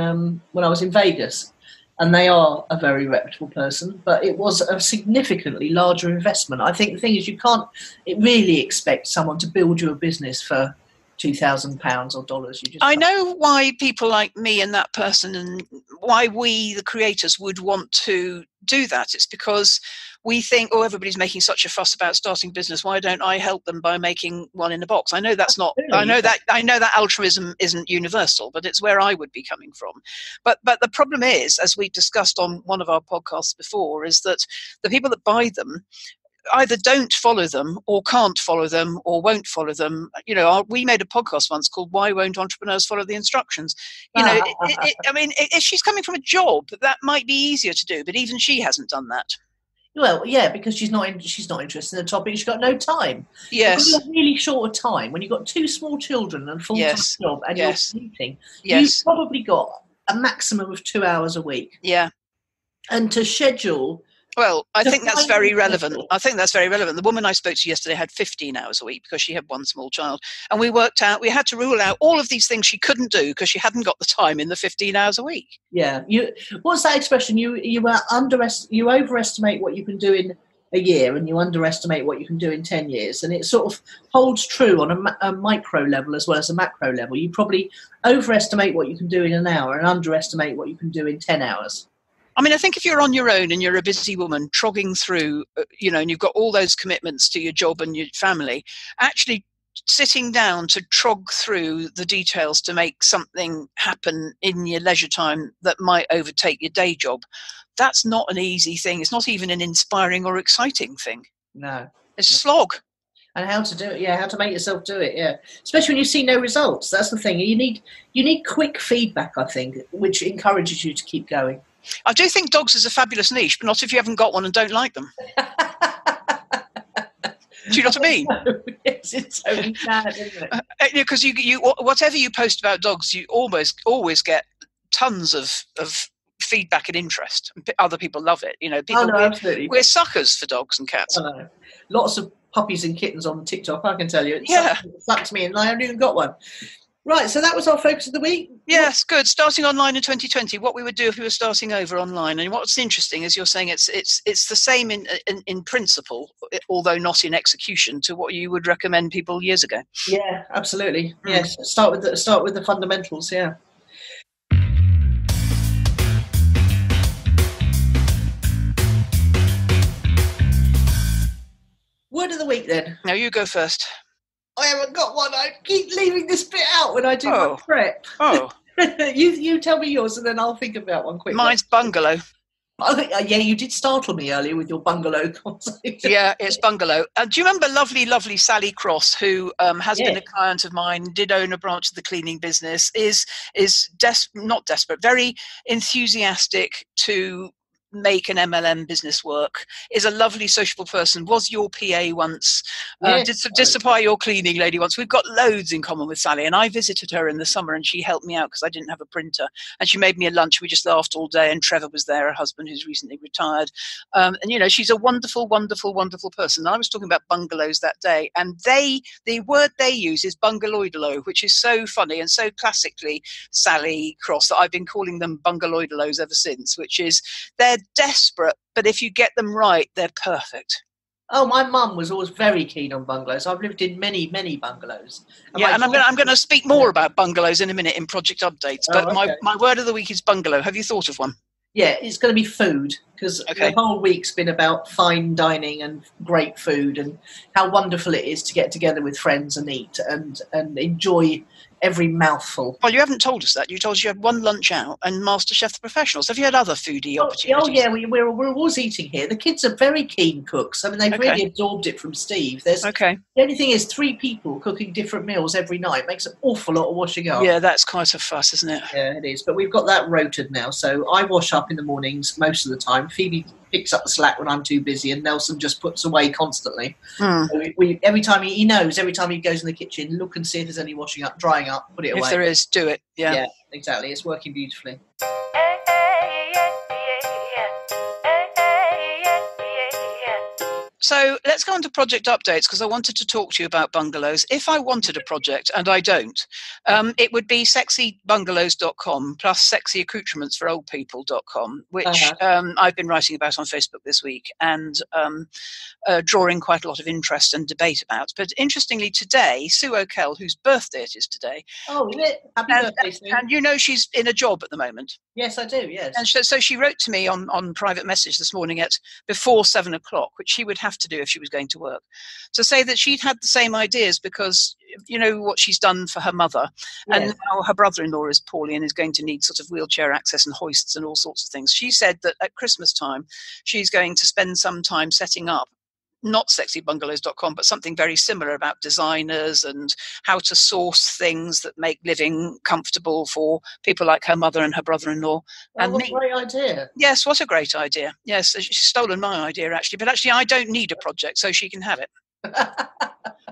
when I was in Vegas, and they are a very reputable person, but it was a significantly larger investment. I think the thing is, you can't really expect someone to build you a business for £2,000 or dollars. I know why people like me and that person, and why we, the creators, would want to do that. It's because we think, oh, everybody's making such a fuss about starting business. Why don't I help them by making one in a box? I know that's not. I know that altruism isn't universal, but it's where I would be coming from. But the problem is, as we discussed on one of our podcasts before, is that the people that buy them either don't follow them or can't follow them or won't follow them. We made a podcast once called "Why Won't Entrepreneurs Follow the Instructions?" If she's coming from a job, that might be easier to do, but even she hasn't done that. Well, yeah, because she's not interested in the topic. She's got no time. Yes. You've got a really short time when you've got 2 small children and a full-time job and you're commuting. You've probably got a maximum of 2 hours a week. Yeah. And to schedule. Well, I think that's very relevant. The woman I spoke to yesterday had 15 hours a week because she had one small child. And we worked out, we had to rule out all of these things she couldn't do because she hadn't got the time in the 15 hours a week. Yeah. What's that expression? You overestimate what you can do in a year and you underestimate what you can do in 10 years. And it sort of holds true on a micro level as well as a macro level. You probably overestimate what you can do in an hour and underestimate what you can do in 10 hours. I mean, I think if you're on your own and you're a busy woman trogging through, and you've got all those commitments to your job and your family, actually sitting down to trog through the details to make something happen in your leisure time that might overtake your day job, that's not an easy thing. It's not even an inspiring or exciting thing. No. It's a slog. And how to do it, how to make yourself do it, especially when you see no results. That's the thing. You need quick feedback, I think, which encourages you to keep going. I do think dogs is a fabulous niche, but not if you haven't got one and don't like them. Do you know what I mean? Yes, it's totally sad, isn't it? Because you whatever you post about dogs, you always get tons of feedback and interest. Other people love it. Absolutely. We're suckers for dogs and cats. I know. Lots of puppies and kittens on TikTok, I can tell you. It sucks me, and I haven't even got one. Right, so that was our focus of the week. Yes, good. Starting online in 2020, what we would do if we were starting over online. And what's interesting is you're saying it's the same in principle, although not in execution, to what you would recommend people years ago. Yeah, absolutely. Yes, start with the fundamentals. Yeah. Word of the week, then. No, you go first. I haven't got one. I keep leaving this bit out when I do my prep. Oh. You tell me yours and then I'll think about one quickly. Mine's bungalow. Yeah, you did startle me earlier with your bungalow conversation. Yeah, it's bungalow. Do you remember lovely Sally Cross, who has been a client of mine, did own a branch of the cleaning business, is not desperate, very enthusiastic to make an MLM business work, is a lovely sociable person, was your PA once, Yes. did supply your cleaning lady once. We've got loads in common with Sally, and I visited her in the summer and she helped me out because I didn't have a printer, and she made me a lunch. We just laughed all day, and Trevor was there, her husband, who's recently retired. And she's a wonderful, wonderful, wonderful person. And I was talking about bungalows that day, and the word they use is bungaloidalo, which is so funny and so classically Sally Cross that I've been calling them bungaloidalos ever since, which is they're desperate, but if you get them right, they're perfect. Oh, my mum was always very keen on bungalows. I've lived in many, many bungalows. And I'm going to speak more about bungalows in a minute in Project Updates, but okay. my word of the week is bungalow. Have you thought of one? Yeah, it's going to be food, because the whole week's been about fine dining and great food and how wonderful it is to get together with friends and eat and enjoy every mouthful. Well, you haven't told us that. You told us you had one lunch out and MasterChef the Professionals. Have you had other foodie opportunities? Oh, yeah, we're always eating here. The kids are very keen cooks. I mean, they've really absorbed it from Steve. The only thing is 3 people cooking different meals every night makes an awful lot of washing up. Yeah, that's quite a fuss, isn't it? Yeah, it is. But we've got that rotated now. So I wash up in the mornings most of the time. Phoebe picks up the slack when I'm too busy, and Nelson just puts away constantly. So every time he knows, every time he goes in the kitchen, look and see if there's any washing up, drying up, put it away. If there is, do it. Yeah, exactly. It's working beautifully. So let's go on to project updates, because I wanted to talk to you about bungalows. If I wanted a project, and I don't, it would be sexybungalows.com plus sexyaccoutrements-for-old-people.com, which I've been writing about on Facebook this week and drawing quite a lot of interest and debate about. But interestingly, today, Sue O'Kell, whose birthday it is today. Oh, is it? Happy birthday, Sue. And she's in a job at the moment. Yes, I do, yes. And so she wrote to me on private message this morning at before 7 o'clock, which she would have to do if she was going to work, to say that she'd had the same ideas because, what she's done for her mother. Yes. And now her brother-in-law is poorly and is going to need sort of wheelchair access and hoists and all sorts of things. She said that at Christmas time, she's going to spend some time setting up not sexybungalows.com, but something very similar about designers and how to source things that make living comfortable for people like her mother and her brother-in-law. And what a great idea. Yes, what a great idea. Yes, she's stolen my idea, actually. But actually, I don't need a project, so she can have it.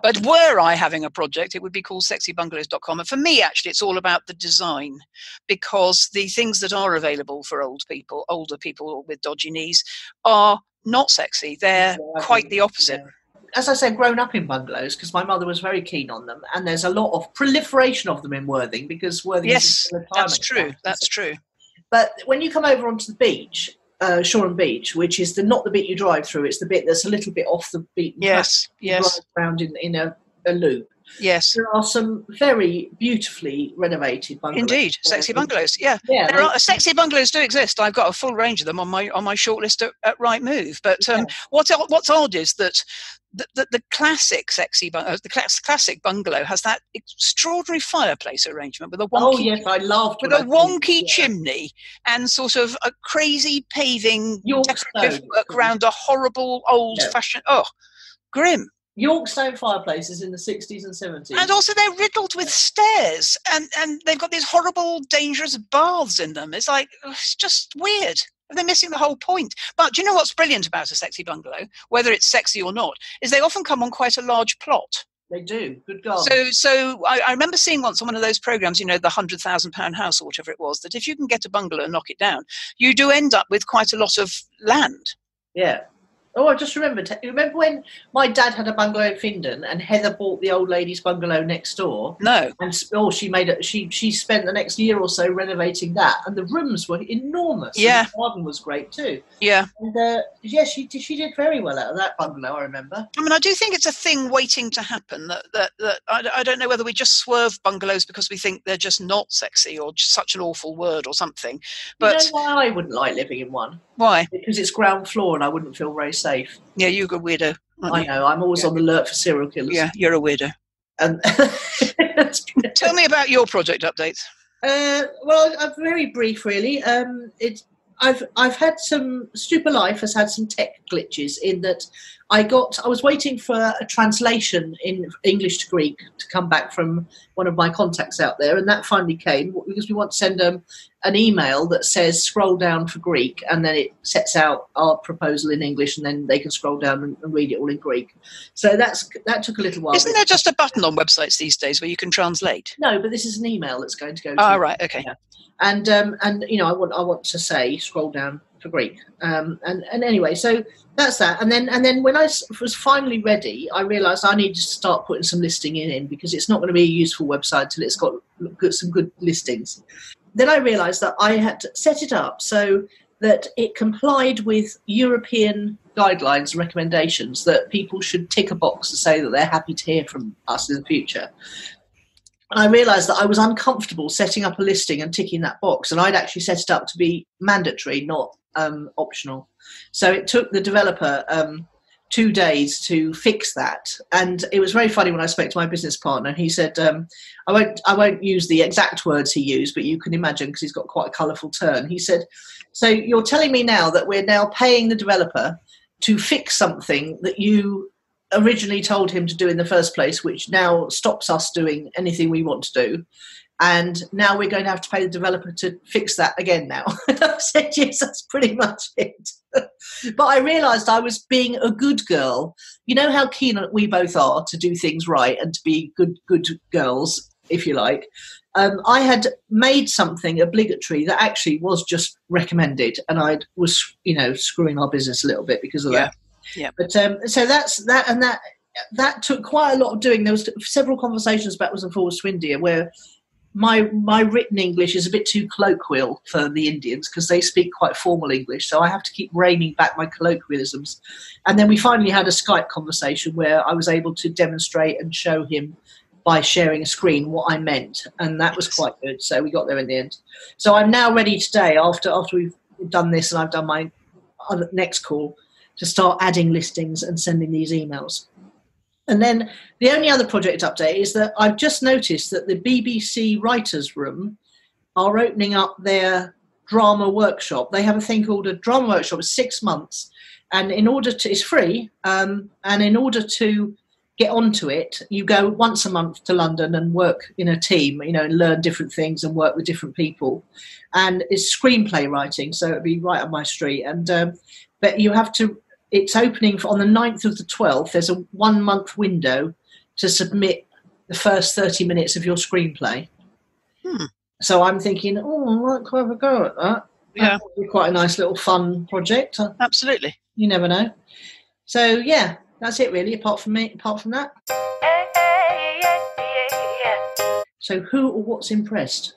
But were I having a project, it would be called sexybungalows.com. And for me, actually, it's all about the design, because the things that are available for older people with dodgy knees, are not sexy. They're quite the opposite. Yeah. As I said, grown up in bungalows, because my mother was very keen on them, and there's a lot of proliferation of them in Worthing, because Worthing is a retirement. That's true. That's true. But when you come over onto the beach, Shoreham Beach, which is not the bit you drive through, it's the bit that's a little bit off the beaten path. Yes. Around in a loop. Yes. There are some very beautifully renovated bungalows. Indeed, sexy bungalows. Yeah. Sexy bungalows do exist. I've got a full range of them on my shortlist at Rightmove. But what's odd is that the classic classic bungalow has that extraordinary fireplace arrangement with a wonky chimney and sort of a crazy paving decorative work around a horrible old-fashioned. Oh, grim. York stone fireplaces in the 60s and 70s. And also they're riddled with stairs and they've got these horrible, dangerous baths in them. It's like, it's just weird. They're missing the whole point. But do you know what's brilliant about a sexy bungalow, whether it's sexy or not, is they often come on quite a large plot. They do. Good God. So I remember seeing once on one of those programs, the £100,000 house or whatever it was, that if you can get a bungalow and knock it down, you do end up with quite a lot of land. Yeah. Oh, I just remembered. Remember when my dad had a bungalow in Findon and Heather bought the old lady's bungalow next door? No. And she spent the next year or so renovating that, and the rooms were enormous. Yeah. And the garden was great too. Yeah. And she did very well out of that bungalow, I remember. I mean, I do think it's a thing waiting to happen. That I don't know whether we just swerve bungalows because we think they're just not sexy or just such an awful word or something. But you know why I wouldn't like living in one? Why? Because it's ground floor and I wouldn't feel very safe. Yeah, you're a weirdo. I know. I'm always on the alert for serial killers. Yeah, you're a weirdo. Tell me about your project updates. Well, very brief, really. I've had some Stupid Life has had some tech glitches in that I was waiting for a translation in English to Greek to come back from one of my contacts out there, and that finally came because we want to send them an email that says scroll down for Greek, and then it sets out our proposal in English, and then they can scroll down and read it all in Greek. So that took a little while. Isn't there just a button on websites these days where you can translate? No, but this is an email that's going to go to. Oh, right, okay. Yeah. And I want to say scroll down for Greek. And anyway, so that's that. And then when I was finally ready, I realised I needed to start putting some listing in because it's not going to be a useful website till it's got some good listings. Then I realised that I had to set it up so that it complied with European guidelines and recommendations that people should tick a box to say that they're happy to hear from us in the future. And I realised that I was uncomfortable setting up a listing and ticking that box, and I'd actually set it up to be mandatory, not optional. So it took the developer 2 days to fix that, and it was very funny when I spoke to my business partner. He said, I won't use the exact words he used, but you can imagine because he's got quite a colourful turn. He said, so you're telling me now that we're now paying the developer to fix something that you originally told him to do in the first place, which now stops us doing anything we want to do, and now we're going to have to pay the developer to fix that again now. And I said, yes, that's pretty much it. But I realised I was being a good girl. You know how keen we both are to do things right and to be good girls, if you like. I had made something obligatory that actually was just recommended, and I was, screwing our business a little bit because of that. Yeah. But so that's that, and that took quite a lot of doing. There was several conversations backwards and forwards to India where my written English is a bit too colloquial for the Indians because they speak quite formal English. So I have to keep reining back my colloquialisms. And then we finally had a Skype conversation where I was able to demonstrate and show him by sharing a screen what I meant, and that was quite good. So we got there in the end. So I'm now ready today after we've done this and I've done my next call to start adding listings and sending these emails. And then the only other project update is that I've just noticed that the BBC Writers' Room are opening up their drama workshop. They have a thing called a drama workshop. It's 6 months, and it's free. And in order to get onto it, you go once a month to London and work in a team, and learn different things and work with different people. And it's screenplay writing, so it'd be right up my street. And but you have to. It's opening on the 9th of the 12th. There's a 1 month window to submit the first 30 minutes of your screenplay. So I'm thinking, I might quite have a go at that. Yeah. That would be quite a nice little fun project. Absolutely. You never know. So, yeah, that's it really, apart from that. So who or what's impressed?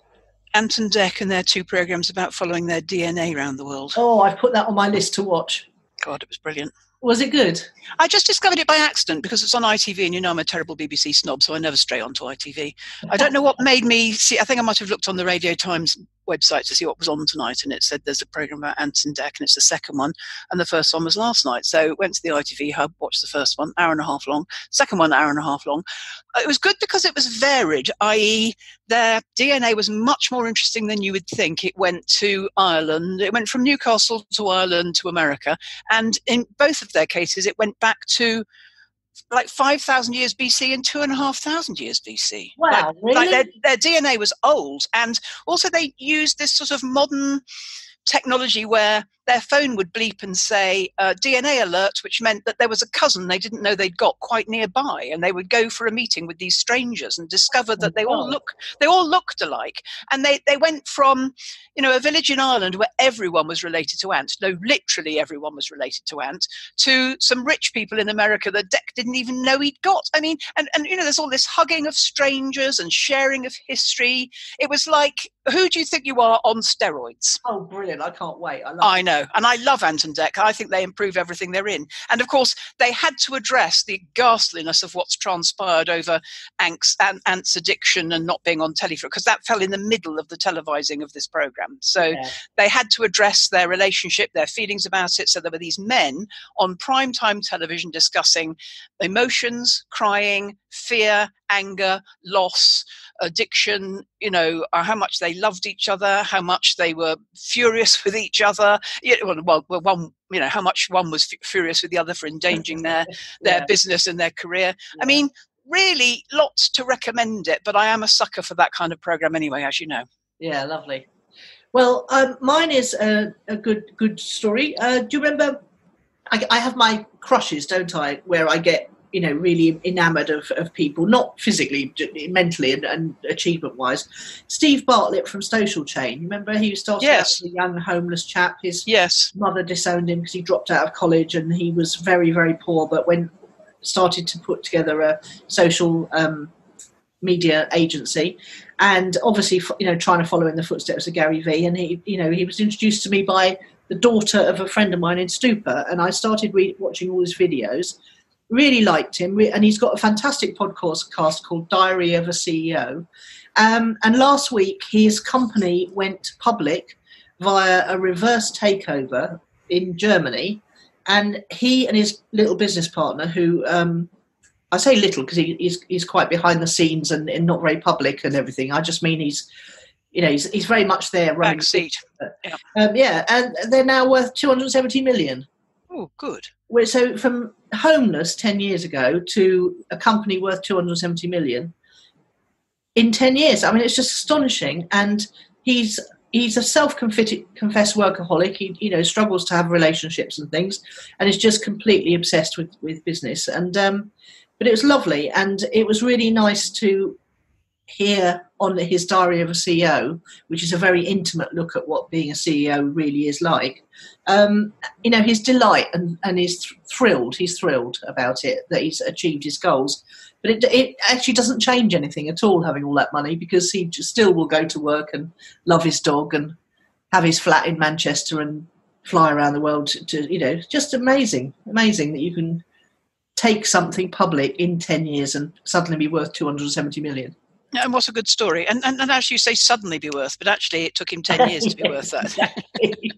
Ant and Dec and their 2 programmes about following their DNA around the world. Oh, I've put that on my list to watch. God, it was brilliant. Was it good? I just discovered it by accident because it's on ITV, and I'm a terrible BBC snob, so I never stray onto ITV. I don't know what made me see. I think I might have looked on the Radio Times website to see what was on tonight, and it said there's a programme about Ant and Dec, and it's the second one, and the first one was last night. So went to the ITV hub, watched the first one, hour and a half long, second one, hour and a half long. It was good because it was varied, i.e. their DNA was much more interesting than you would think. It went to Ireland, it went from Newcastle to Ireland to America, and in both of their cases it went back to like 5,000 years BC and 2,500 years BC. Wow, really? Like their DNA was old, and also they used this sort of modern technology where their phone would bleep and say DNA alert, which meant that there was a cousin they didn't know they'd got quite nearby, and they would go for a meeting with these strangers and discover that they all looked alike. And they went from a village in Ireland where everyone was related to Ant, no, literally everyone was related to Ant, to some rich people in America that Dec didn't even know he'd got. I mean, and there's all this hugging of strangers and sharing of history. It was like, who do you think you are on steroids? Oh, brilliant. I can't wait. I know. And I love Ant and Dec. I think they improve everything they're in. And of course, they had to address the ghastliness of what's transpired over Ant's addiction and not being on telly, because that fell in the middle of the televising of this programme. So they had to address their relationship, their feelings about it. So there were these men on primetime television discussing emotions, crying, fear, anger, loss, addiction, how much they loved each other, how much they were furious with each other. How much one was furious with the other for endangering their business and their career. Yeah. I mean, really lots to recommend it, but I am a sucker for that kind of program anyway, as you know. Yeah, lovely. Well, mine is a good story. Do you remember, I have my crushes, don't I, where I get, really enamoured of people, not physically, mentally and achievement-wise. Steve Bartlett from Social Chain. Remember, he started out as a young homeless chap. His mother disowned him because he dropped out of college and he was very, very poor, but started to put together a social media agency, and obviously, trying to follow in the footsteps of Gary Vee. And he was introduced to me by the daughter of a friend of mine in Stupa, and I started watching all his videos. Really liked him, and he's got a fantastic podcast called Diary of a CEO. And last week, his company went public via a reverse takeover in Germany, and he and his little business partner, who I say little because he's quite behind the scenes and not very public and everything. I just mean he's very much there running. Backseat. And they're now worth 270 million. Oh, good. So from homeless 10 years ago to a company worth 270 million in 10 years. I mean, it's just astonishing. And he's a self-confessed workaholic. He struggles to have relationships and things, and is just completely obsessed with business. And but it was lovely, and it was really nice to hear on his Diary of a CEO, which is a very intimate look at what being a CEO really is like. His delight and he's thrilled. He's thrilled about it, that he's achieved his goals. But it actually doesn't change anything at all, having all that money, because he still will go to work and love his dog and have his flat in Manchester and fly around the world to just amazing that you can take something public in 10 years and suddenly be worth 270 million. And what's a good story? And as you say, suddenly be worth, but actually it took him 10 years to be worth that. Exactly.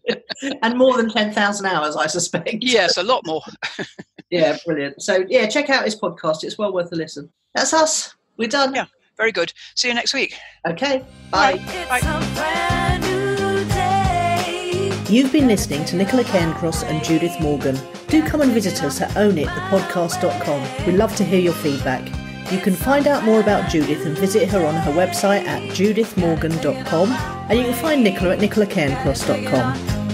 And more than 10,000 hours, I suspect. Yes, a lot more. Yeah, brilliant. So, check out his podcast. It's well worth a listen. That's us. We're done. Yeah, very good. See you next week. Okay, bye. Bye. You've been listening to Nicola Cairncross and Judith Morgan. Do come and visit us at ownitthepodcast.com. We'd love to hear your feedback. You can find out more about Judith and visit her on her website at judithmorgan.com, and you can find Nicola at nicolacairncross.com.